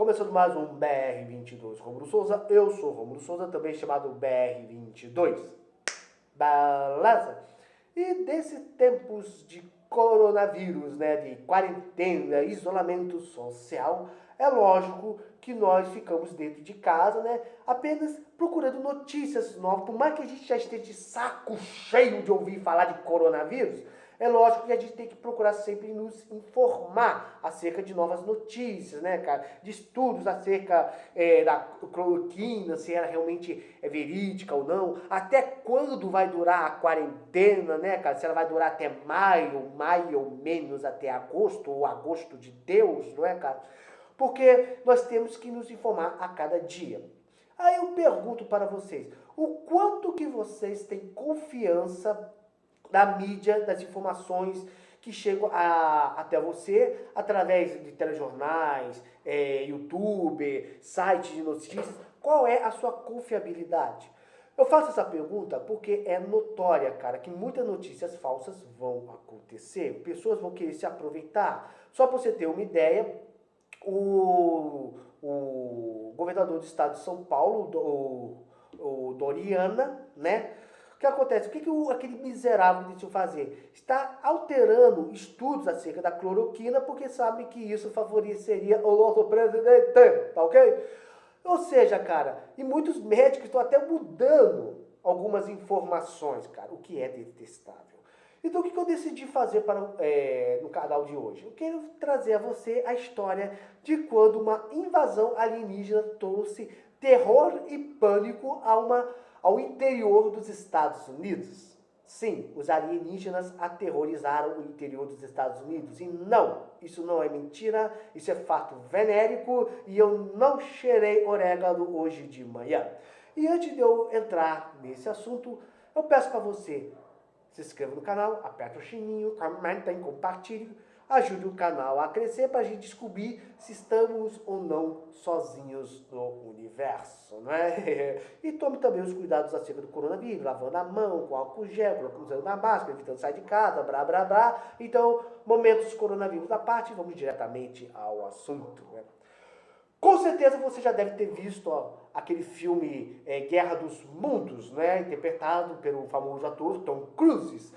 Começando mais um BR22 Rômulo Souza, eu sou Rômulo Souza, também chamado BR22. Beleza? E desses tempos de coronavírus, né, de quarentena, isolamento social, é lógico que nós ficamos dentro de casa, né, apenas procurando notícias novas. Por mais que a gente já esteja de saco cheio de ouvir falar de coronavírus, é lógico que a gente tem que procurar sempre nos informar acerca de novas notícias, né, cara? De estudos acerca da cloroquina, se ela realmente é verídica ou não. Até quando vai durar a quarentena, né, cara? Se ela vai durar até maio ou menos até agosto, ou agosto de Deus, não é, cara? Porque nós temos que nos informar a cada dia. Aí eu pergunto para vocês, o quanto que vocês têm confiança da mídia, das informações que chegam até você através de telejornais, YouTube, sites de notícias? Qual é a sua confiabilidade? Eu faço essa pergunta porque é notória, cara, que muitas notícias falsas vão acontecer. Pessoas vão querer se aproveitar. Só para você ter uma ideia, o governador do estado de São Paulo, o Doriana, né? O que acontece? O que aquele miserável decidiu fazer? Está alterando estudos acerca da cloroquina porque sabe que isso favoreceria o nosso presidente, tá ok? Ou seja, cara, e muitos médicos estão até mudando algumas informações, cara, o que é detestável. Então o que eu decidi fazer no canal de hoje? Eu quero trazer a você a história de quando uma invasão alienígena trouxe terror e pânico ao interior dos Estados Unidos. Sim, os alienígenas aterrorizaram o interior dos Estados Unidos. E não, isso não é mentira, isso é fato venérico e eu não cheirei orégano hoje de manhã. E antes de eu entrar nesse assunto, eu peço para você se inscreva no canal, aperta o sininho, comenta, compartilhe, ajude o canal a crescer para a gente descobrir se estamos ou não sozinhos no universo, não é? E tome também os cuidados acerca do coronavírus, lavando a mão com álcool gel, usando a máscara, evitando sair de casa, blá blá blá. Então, momentos coronavírus à parte, vamos diretamente ao assunto, né? Com certeza você já deve ter visto aquele filme Guerra dos Mundos, né, interpretado pelo famoso ator Tom Cruise,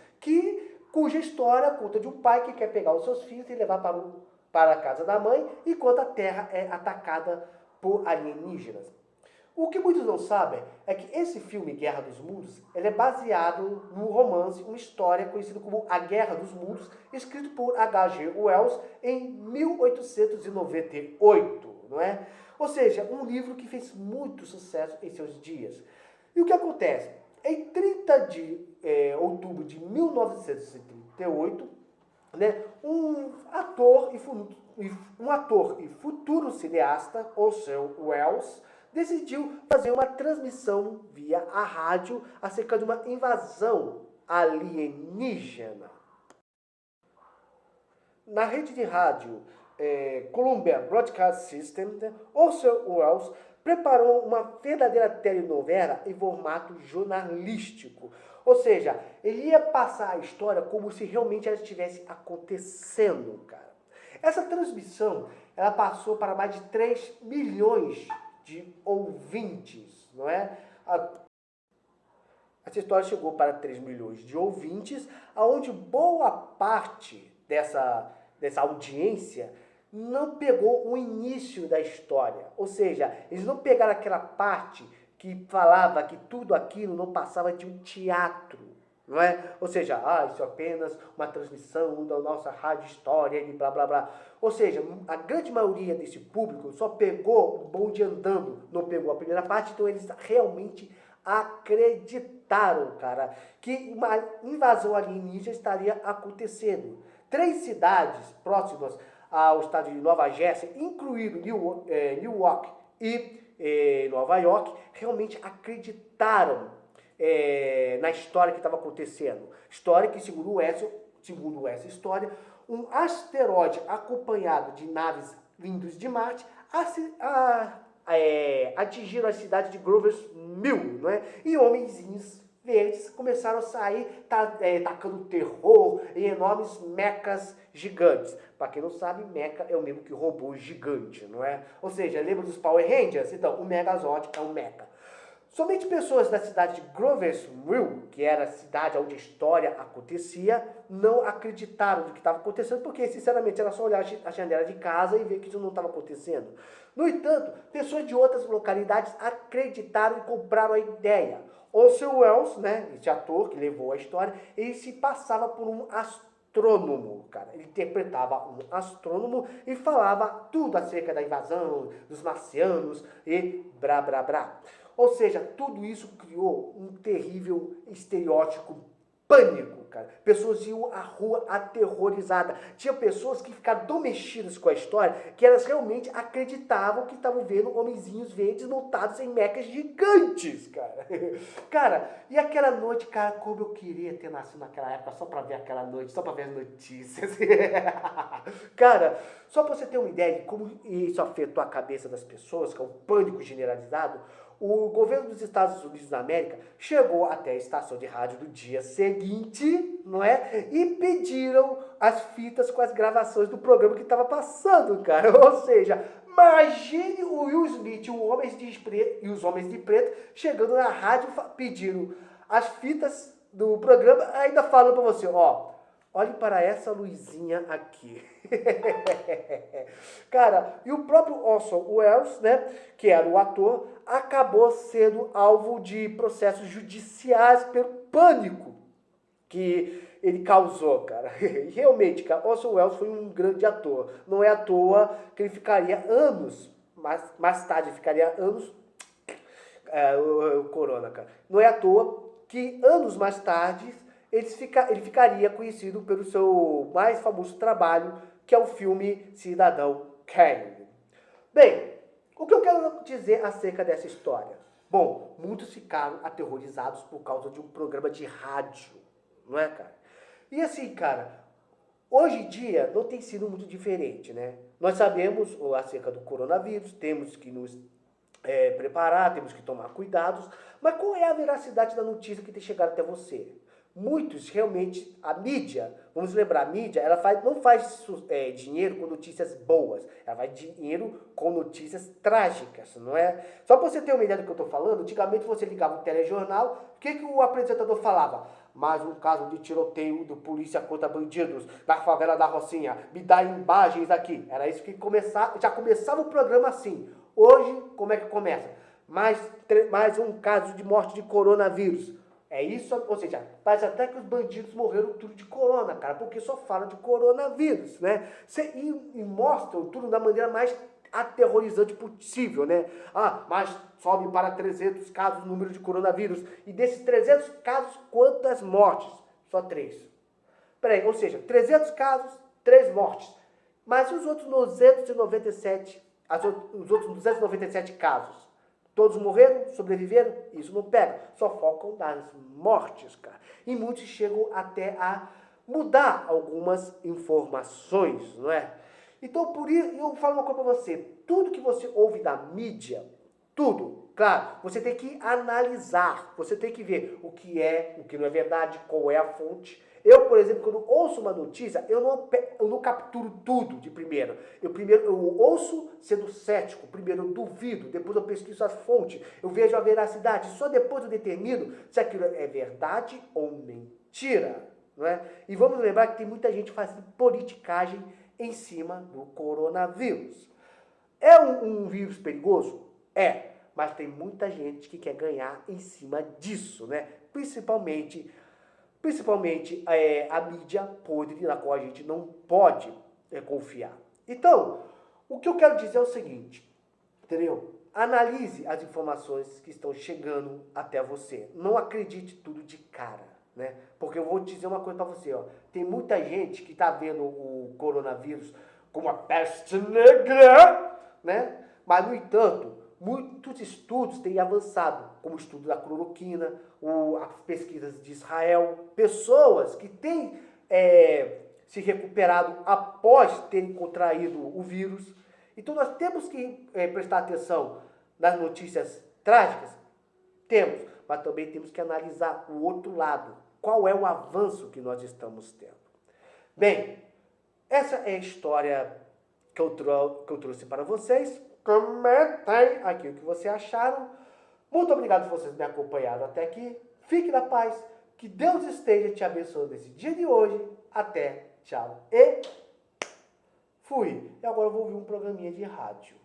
cuja história conta de um pai que quer pegar os seus filhos e levar para a casa da mãe, enquanto a Terra é atacada por alienígenas. O que muitos não sabem é que esse filme, Guerra dos Mundos, ele é baseado no romance, uma história conhecida como A Guerra dos Mundos, escrito por H.G. Wells em 1898, não é? Ou seja, um livro que fez muito sucesso em seus dias. E o que acontece? Em 30 de outubro de 1938, né, um ator e futuro cineasta, Orson Welles, decidiu fazer uma transmissão via a rádio acerca de uma invasão alienígena. Na rede de rádio Columbia Broadcast System, Orson Welles preparou uma verdadeira telenovela em formato jornalístico. Ou seja, ele ia passar a história como se realmente ela estivesse acontecendo, cara. Essa transmissão, ela passou para mais de 3 milhões de ouvintes, não é? Essa história chegou para 3 milhões de ouvintes, aonde boa parte dessa audiência não pegou o início da história. Ou seja, eles não pegaram aquela parte que falava que tudo aquilo não passava de um teatro, não é? Ou seja, isso é apenas uma transmissão da nossa rádio história e blá blá blá. Ou seja, a grande maioria desse público só pegou o bonde andando, não pegou a primeira parte, então eles realmente acreditaram, cara, que uma invasão alienígena estaria acontecendo. 3 cidades próximas ao estado de Nova Jersey, incluindo Newark e Nova York, realmente acreditaram na história que estava acontecendo. História que, segundo essa história, um asteroide acompanhado de naves vindos de Marte atingiram a cidade de Grover's Mill, não é? E homenzinhos verdes começaram a sair tacando terror em enormes mechas gigantes. Para quem não sabe, mecha é o mesmo que robô gigante, não é? Ou seja, lembra dos Power Rangers? Então, o Megazord é um mecha. Somente pessoas da cidade de Groversville, que era a cidade onde a história acontecia, não acreditaram no que estava acontecendo, porque, sinceramente, era só olhar a janela de casa e ver que isso não estava acontecendo. No entanto, pessoas de outras localidades acreditaram e compraram a ideia. Orson Welles, né, esse ator que levou a história, ele se passava por um astrônomo, cara. Ele interpretava um astrônomo e falava tudo acerca da invasão, dos marcianos e brá, brá, brá. Ou seja, tudo isso criou um terrível estereótipo, pânico, cara. Pessoas iam à rua aterrorizadas. Tinha pessoas que ficaram tão mexidas com a história que elas realmente acreditavam que estavam vendo homenzinhos verdes montados em mechas gigantes, cara. Cara, e aquela noite, cara, como eu queria ter nascido naquela época só pra ver aquela noite, só pra ver as notícias. Cara, só pra você ter uma ideia de como isso afetou a cabeça das pessoas, que é um pânico generalizado, o governo dos Estados Unidos da América chegou até a estação de rádio do dia seguinte, não é? E pediram as fitas com as gravações do programa que estava passando, cara. Ou seja, imagine o Will Smith e os Homens de Preto chegando na rádio pedindo as fitas do programa, ainda falando para você, ó, olhe para essa luzinha aqui. Cara, e o próprio Orson Welles, né, que era o ator, acabou sendo alvo de processos judiciais pelo pânico que ele causou, cara. E realmente, cara, Orson Welles foi um grande ator. Não é à toa que ele ficaria anos, mais tarde ficaria anos, o Corona, cara. Não é à toa que anos mais tarde ele ficaria conhecido pelo seu mais famoso trabalho, que é o filme Cidadão Kane. Bem, o que eu quero dizer acerca dessa história? Bom, muitos ficaram aterrorizados por causa de um programa de rádio, não é, cara? E assim, cara, hoje em dia não tem sido muito diferente, né? Nós sabemos acerca do coronavírus, temos que nos preparar, temos que tomar cuidados, mas qual é a veracidade da notícia que tem chegado até você? Muitos realmente, a mídia, vamos lembrar, a mídia ela não faz dinheiro com notícias boas, ela faz dinheiro com notícias trágicas, não é? Só para você ter uma ideia do que eu estou falando, antigamente você ligava um telejornal, o que o apresentador falava? Mais um caso de tiroteio do polícia contra bandidos na favela da Rocinha, me dá imagens aqui. Era isso que já começava o programa assim. Hoje, como é que começa? Mais um caso de morte de coronavírus. É isso, ou seja, parece até que os bandidos morreram tudo de corona, cara, porque só falam de coronavírus, né? E mostram tudo da maneira mais aterrorizante possível, né? Ah, mas sobe para 300 casos o número de coronavírus. E desses 300 casos, quantas mortes? Só 3. Peraí, ou seja, 300 casos, 3 mortes. Mas e os outros 297, os outros 297 casos? Todos morreram, sobreviveram? Isso não pega. Só focam nas mortes, cara. E muitos chegam até a mudar algumas informações, não é? Então, por isso, eu falo uma coisa pra você. Tudo que você ouve da mídia, tudo, claro, você tem que analisar. Você tem que ver o que não é verdade, qual é a fonte. Eu, por exemplo, quando ouço uma notícia, eu não capturo tudo de primeiro. Eu ouço sendo cético, primeiro eu duvido, depois eu pesquiso as fontes, eu vejo a veracidade, só depois eu determino se aquilo é verdade ou mentira, não é? E vamos lembrar que tem muita gente fazendo politicagem em cima do coronavírus. É um vírus perigoso? É, mas tem muita gente que quer ganhar em cima disso, né? Principalmente a mídia podre, na qual a gente não pode confiar. Então, o que eu quero dizer é o seguinte, entendeu? Analise as informações que estão chegando até você. Não acredite tudo de cara, né? Porque eu vou te dizer uma coisa para você, ó. Tem muita gente que está vendo o coronavírus como a peste negra, né? Mas, no entanto, muitos estudos têm avançado, como o estudo da cloroquina, as pesquisas de Israel, pessoas que têm se recuperado após terem contraído o vírus. Então nós temos que prestar atenção nas notícias trágicas? Temos, mas também temos que analisar o outro lado. Qual é o avanço que nós estamos tendo? Bem, essa é a história que eu trouxe para vocês. Comentem aqui o que vocês acharam. Muito obrigado por vocês me acompanharam até aqui. Fique na paz. Que Deus esteja te abençoando nesse dia de hoje. Até, tchau e fui. E agora eu vou ouvir um programinha de rádio.